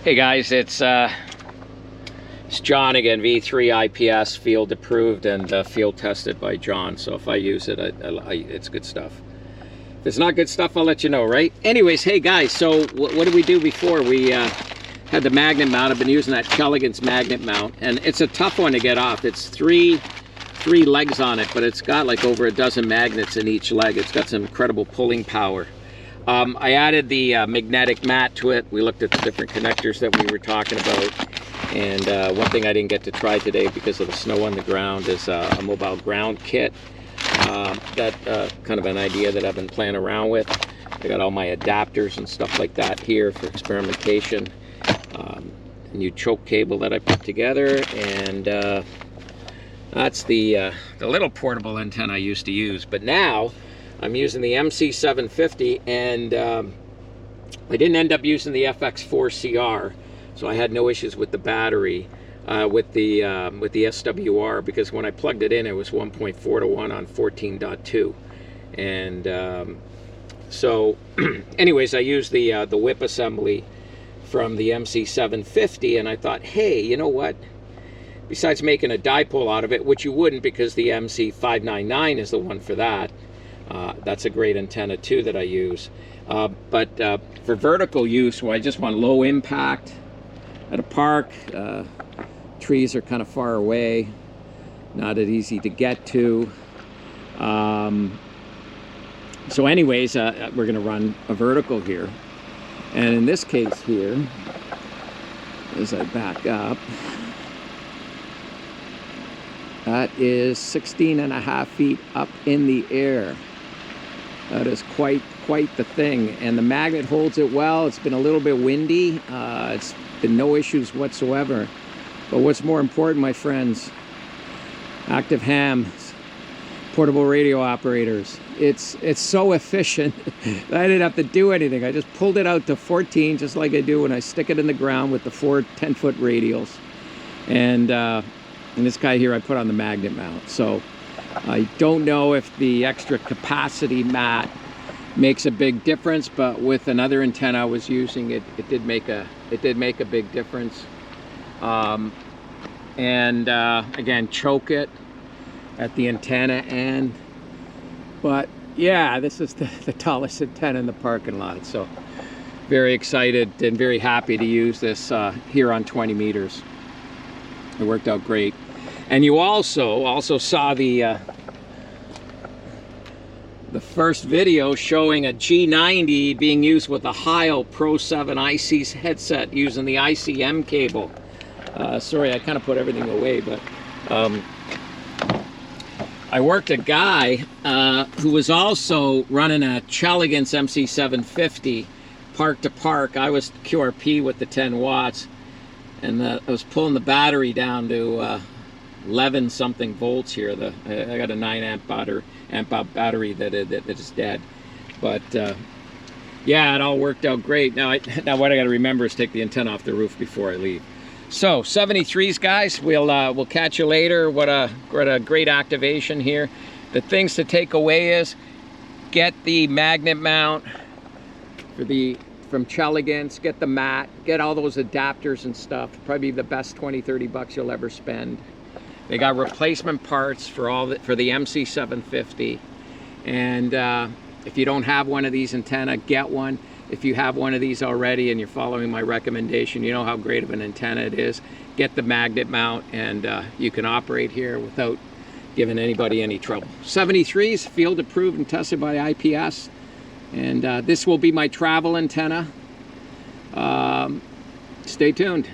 Hey guys, it's John again, VE3IPS, field approved and field tested by John. So if I use it, it's good stuff. If it's not good stuff, I'll let you know, right? Anyways, hey guys, so what did we do before? We had the magnet mount. I've been using that Chelegance magnet mount, and it's a tough one to get off. It's three legs on it, but it's got like over a dozen magnets in each leg. It's got some incredible pulling power. I added the magnetic mat to it. We looked at the different connectors that we were talking about. And one thing I didn't get to try today because of the snow on the ground is a mobile ground kit. That kind of an idea that I've been playing around with. I got all my adapters and stuff like that here for experimentation. A new choke cable that I put together, and that's the little portable antenna I used to use. But now I'm using the MC-750, and I didn't end up using the FX4CR, so I had no issues with the battery with the SWR, because when I plugged it in, it was 1.4 to 1 on 14.2, and so anyways, I used the whip assembly from the MC-750, and I thought, hey, you know what? Besides making a dipole out of it, which you wouldn't because the MC-599 is the one for that. That's a great antenna too that I use. But for vertical use, where I just want low impact at a park, trees are kind of far away, not as easy to get to. So anyways, we're gonna run a vertical here. And in this case here, as I back up, that is 16.5 feet up in the air. That is quite the thing, and the magnet holds it well. It's been a little bit windy. It's been no issues whatsoever. But what's more important, my friends, active hams, portable radio operators. It's so efficient. I didn't have to do anything. I just pulled it out to 14, just like I do when I stick it in the ground with the 4 10-foot radials. And this guy here I put on the magnet mount. So I don't know if the extra capacity mat makes a big difference, but with another antenna I was using, it did make a big difference. Again, choke it at the antenna end. But yeah, this is the tallest antenna in the parking lot. So very excited and very happy to use this here on 20 meters. It worked out great. And you also saw the first video showing a G90 being used with a Heil Pro 7 IC headset using the ICM cable. Sorry, I kind of put everything away, but I worked a guy who was also running a Chelegance MC-750 park to park. I was QRP with the 10 watts, and I was pulling the battery down to 11 something volts here. I got a 9 amp hour battery that is dead. But yeah, it all worked out great. Now what I got to remember is take the antenna off the roof before I leave. So 73s, guys, we'll catch you later. What a great activation here. The things to take away is get the magnet mount from Chelegance, get the mat, get all those adapters and stuff. Probably the best 20-30 bucks you'll ever spend. They got replacement parts for the MC-750, and if you don't have one of these antenna, get one. If you have one of these already and you're following my recommendation, you know how great of an antenna it is. Get the magnet mount, and you can operate here without giving anybody any trouble. 73s, field approved and tested by IPS, and this will be my travel antenna. Stay tuned.